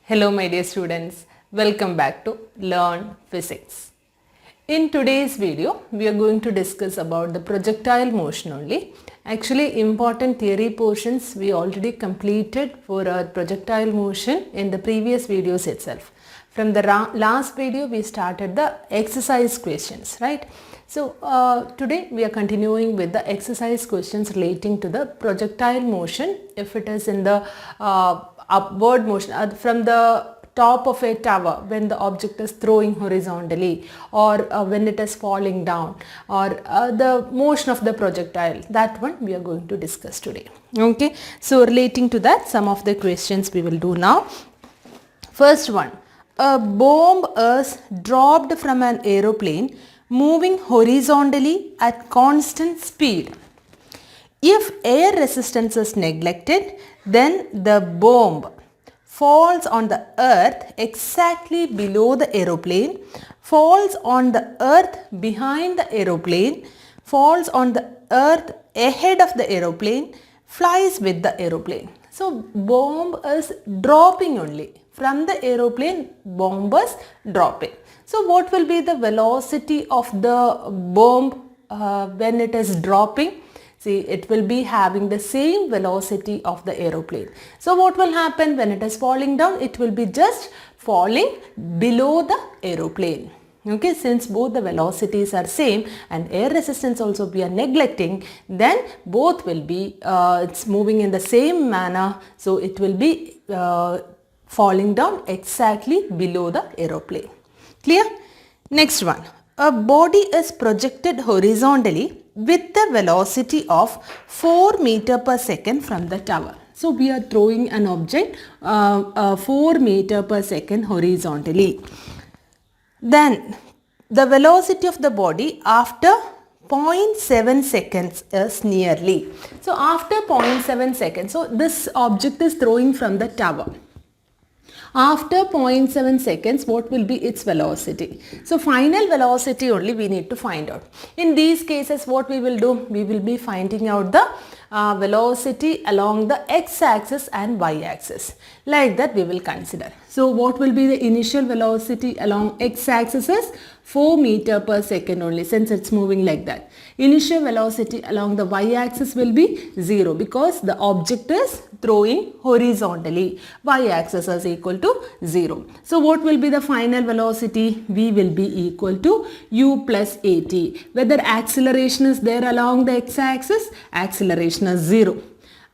Hello my dear students, welcome back to Learn Physics. In today's video, we are going to discuss about the projectile motion only. Actually, important theory portions we already completed for our projectile motion in the previous videos itself. From the last video, we started the exercise questions, right? So, today we are continuing with the exercise questions relating to the projectile motion if it is in the upward motion from the top of a tower when the object is throwing horizontally or when it is falling down or the motion of the projectile, that one we are going to discuss today. Okay, so relating to that, some of the questions we will do now. First one, a bomb is dropped from an aeroplane moving horizontally at constant speed. If air resistance is neglected, then the bomb falls on the earth exactly below the aeroplane, falls on the earth behind the aeroplane, falls on the earth ahead of the aeroplane, flies with the aeroplane. So, bomb is dropping only. From the aeroplane, bomb is dropping. So, what will be the velocity of the bomb when it is dropping? See, it will be having the same velocity of the aeroplane. So, what will happen when it is falling down? It will be just falling below the aeroplane. Okay, since both the velocities are same and air resistance also we are neglecting, then both will be, it's moving in the same manner. So, it will be falling down exactly below the aeroplane. Clear? Next one. A body is projected horizontally with the velocity of 4 meter per second from the tower. So, we are throwing an object 4 meter per second horizontally. Then, the velocity of the body after 0.7 seconds is nearly. So, after 0.7 seconds, so this object is throwing from the tower. After 0.7 seconds, what will be its velocity? So, final velocity only we need to find out. In these cases, what we will do? We will be finding out the velocity along the x-axis and y-axis. Like that we will consider. So, what will be the initial velocity along x-axis is 4 meter per second only, since it's moving like that. Initial velocity along the y-axis will be 0 because the object is throwing horizontally. Y-axis is equal to 0. So, what will be the final velocity? V will be equal to u plus at. Whether acceleration is there along the x-axis, acceleration is 0.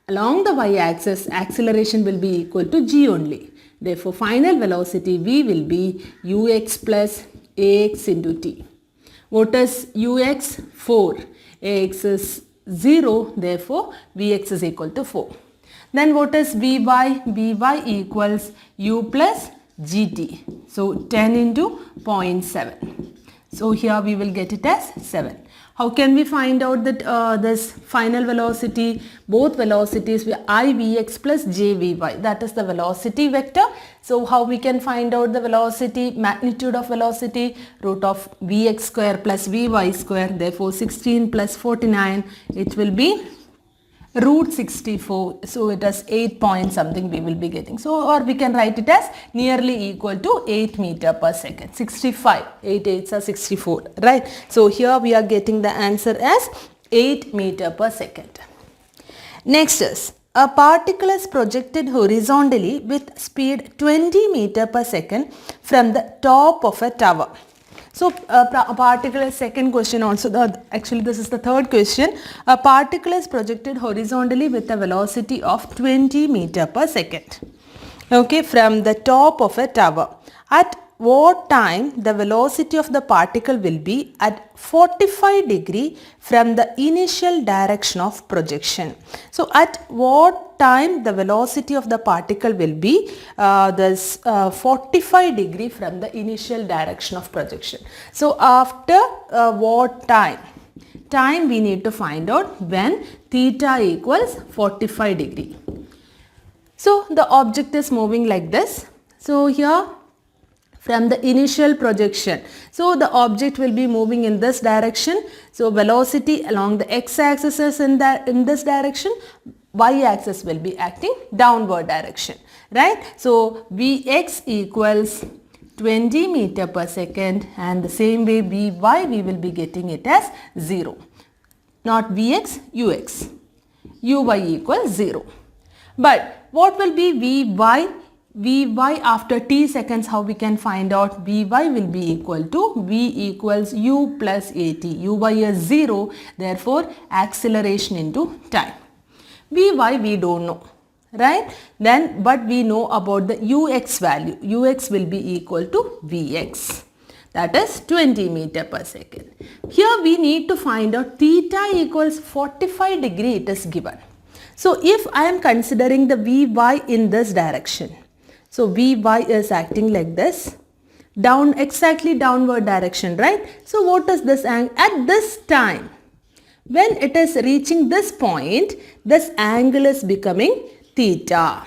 Along the y-axis, acceleration will be equal to g only. Therefore, final velocity V will be ux plus ax into t. What is ux? 4. Ax is 0. Therefore, Vx is equal to 4. Then what is Vy? Vy equals u plus gt. So, 10 into 0.7. So, here we will get it as 7. How can we find out that this final velocity? Both velocities I Vx plus j Vy, that is the velocity vector. So, how we can find out the velocity, magnitude of velocity? Root of Vx square plus Vy square. Therefore, 16 plus 49, it will be root 64. So, it is 8 point something we will be getting. So, or we can write it as nearly equal to 8 meter per second. 65. 8 8s are 64. Right. So, here we are getting the answer as 8 meter per second. Next is, a particle is projected horizontally with speed 20 meter per second from the top of a tower. So, a particle is second question also, actually this is the third question. A particle is projected horizontally with a velocity of 20 meter per second. Okay, from the top of a tower. At what time the velocity of the particle will be at 45 degree from the initial direction of projection. So, at what time the velocity of the particle will be 45 degree from the initial direction of projection. So, after what time? Time we need to find out when theta equals 45 degree. So, the object is moving like this. So, here from the initial projection. So, the object will be moving in this direction. So, velocity along the x-axis is in this direction. Y-axis will be acting downward direction. right? So Vx equals 20 meter per second, and the same way Vy we will be getting it as 0. Not Vx, Ux. Uy equals 0. But what will be Vy? Vy after t seconds, how we can find out? Vy will be equal to V equals u plus at. Uy is 0, therefore acceleration into time. Vy we don't know, right? Then but we know about the ux value. Ux will be equal to Vx. That is 20 meter per second. Here we need to find out theta equals 45 degree, it is given. So if I am considering the Vy in this direction, so Vy is acting like this, down, exactly downward direction, right? So what is this angle? At this time, when it is reaching this point, this angle is becoming theta.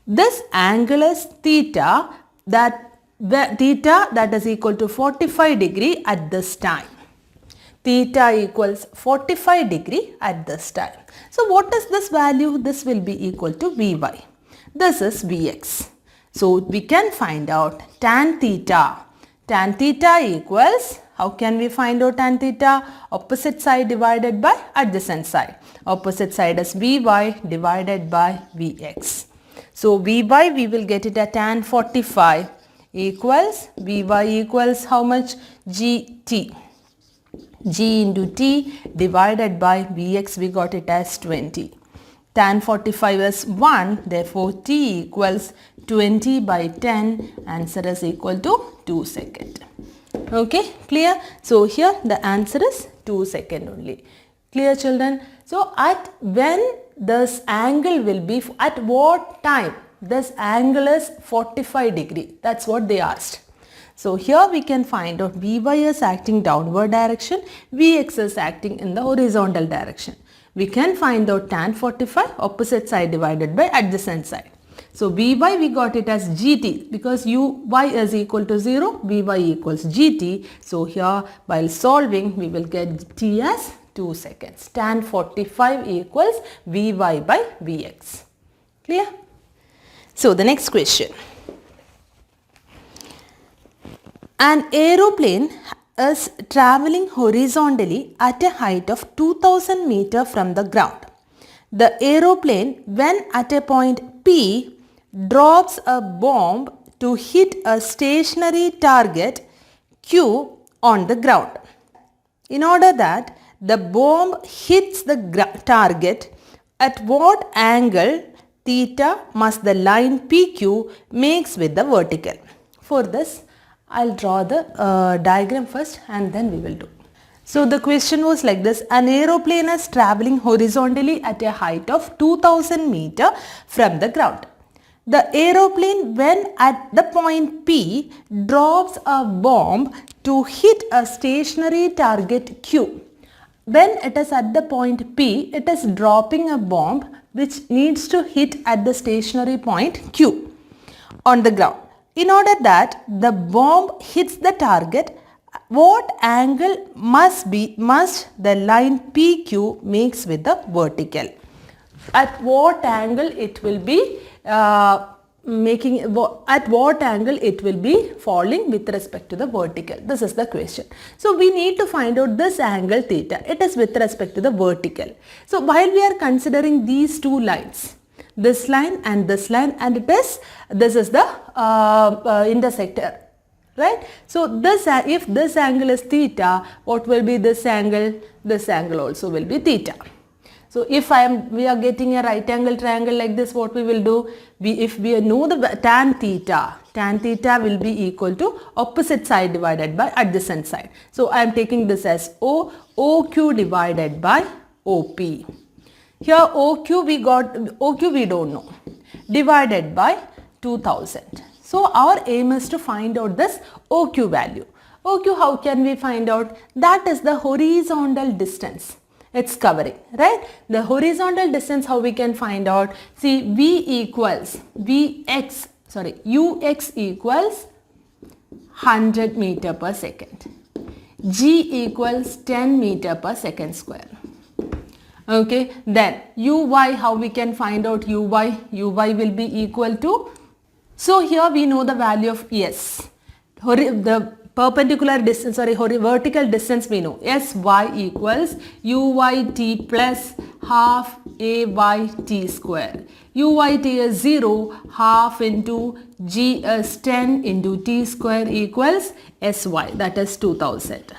This angle is theta, that is equal to 45 degree at this time. Theta equals 45 degree at this time. So what is this value? This will be equal to Vy. This is Vx. So we can find out tan theta. Tan theta equals, how can we find out tan theta? Opposite side divided by adjacent side. Opposite side is Vy divided by Vx. So Vy we will get it at tan 45 equals, Vy equals how much? Gt. G into T divided by Vx, we got it as 20. Tan 45 is 1, therefore T equals 20 by 10, answer is equal to 2 seconds. Okay, clear? So here the answer is 2 seconds only. Clear, children? So at when this angle will be, at what time this angle is 45 degree, that's what they asked. So here we can find out Vy is acting downward direction, Vx is acting in the horizontal direction. We can find out tan 45, opposite side divided by adjacent side. So Vy we got it as Gt, because Uy is equal to 0, Vy equals Gt. So here while solving we will get T as 2 seconds. Tan 45 equals Vy by Vx. Clear? So the next question. An aeroplane is traveling horizontally at a height of 2000 meters from the ground. The aeroplane, when at a point P, drops a bomb to hit a stationary target Q on the ground. In order that the bomb hits the target, at what angle theta must the line PQ makes with the vertical? For this, I'll draw the diagram first and then we will do. So the question was like this: an aeroplane is traveling horizontally at a height of 2000 meters from the ground. The aeroplane, when at the point P, drops a bomb to hit a stationary target Q. When it is at the point P, it is dropping a bomb which needs to hit at the stationary point Q on the ground. In order that the bomb hits the target, what angle must the line PQ makes with the vertical? At what angle it will be falling with respect to the vertical? This is the question. So we need to find out this angle theta. It is with respect to the vertical. So while we are considering these two lines, this line, and this is the intersector, right? So this, if this angle is theta, what will be this angle? This angle also will be theta. So if we are getting a right angle triangle like this, what we will do? If we know the tan theta will be equal to opposite side divided by adjacent side. So I am taking this as OQ divided by OP. Here OQ we don't know, divided by 2000. So our aim is to find out this OQ value. OQ, how can we find out? That is the horizontal distance it's covering, right? The horizontal distance, how we can find out? See, Ux equals 100 meter per second. G equals 10 meter per second square. Okay, then uy, how we can find out uy? Uy will be equal to, so here we know the value of s. The perpendicular distance, vertical distance we know. Sy equals uyt plus half ayt square. Uyt is 0, half into g is 10 into t square equals sy, that is 2000.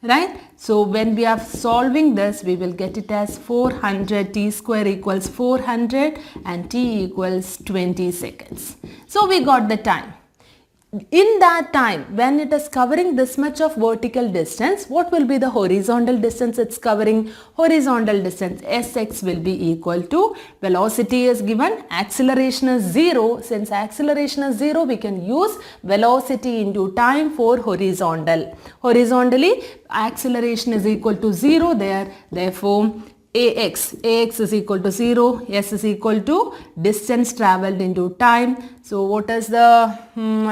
Right? So when we are solving this, we will get it as 400, t square equals 400 and t equals 20 seconds. So we got the time. In that time, when it is covering this much of vertical distance, what will be the horizontal distance it's covering? Horizontal distance sx will be equal to, velocity is given, acceleration is 0. Since acceleration is 0, we can use velocity into time for horizontal. Horizontally, acceleration is equal to 0 there. Therefore, ax is equal to 0, s is equal to distance travelled into time. So what is the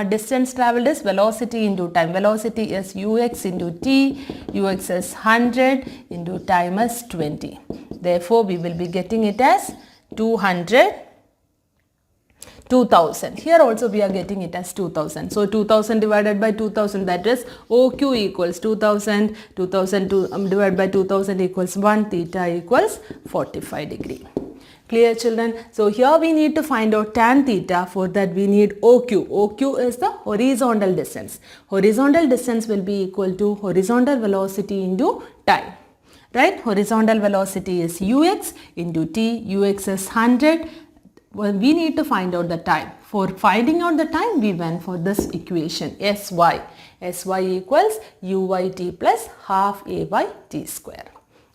distance travelled is velocity into time. Velocity is ux into t, ux is 100 into time is 20. Therefore we will be getting it as 2000. Here also we are getting it as 2000. So 2000 divided by 2000, that is OQ equals 2000. 2000 divided by 2000 equals 1. Theta equals 45 degree. Clear, children? So here we need to find out tan theta. For that we need OQ. OQ is the horizontal distance. Horizontal distance will be equal to horizontal velocity into time. Right? Horizontal velocity is ux into t. Ux is 100. Well, we need to find out the time. For finding out the time, we went for this equation Sy. Sy equals uyt plus half ayt square.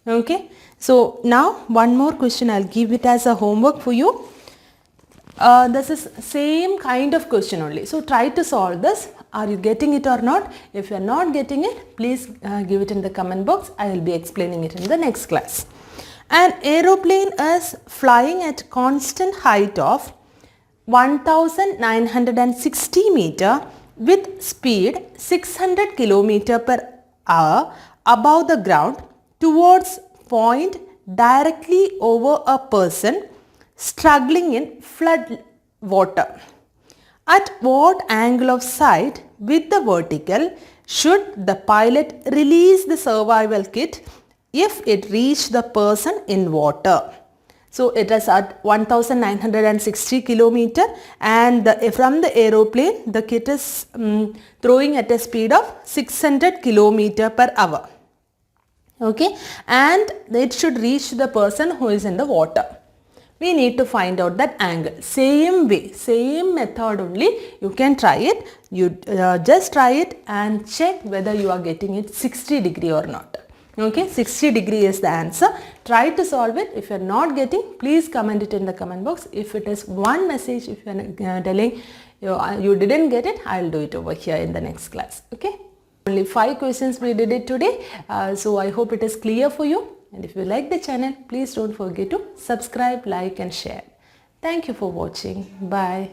Okay. So now one more question I'll give it as a homework for you. This is same kind of question only. So try to solve this. Are you getting it or not? If you are not getting it, please give it in the comment box. I will be explaining it in the next class. An aeroplane is flying at constant height of 1960 meter with speed 600 km per hour above the ground towards point directly over a person struggling in flood water. At what angle of sight with the vertical should the pilot release the survival kit if it reached the person in water? So it is at 1960 kilometer and from the aeroplane the kit is throwing at a speed of 600 kilometer per hour. Okay, and it should reach the person who is in the water. We need to find out that angle. Same way, same method only. You can try it. You just try it and check whether you are getting it 60 degree or not. Okay, 60 degree is the answer. Try to solve it. If you are not getting, please comment it in the comment box. If it is one message, if you are telling you didn't get it, I will do it over here in the next class. Okay. Only 5 questions we did it today. So I hope it is clear for you. And if you like the channel, please don't forget to subscribe, like and share. Thank you for watching. Bye.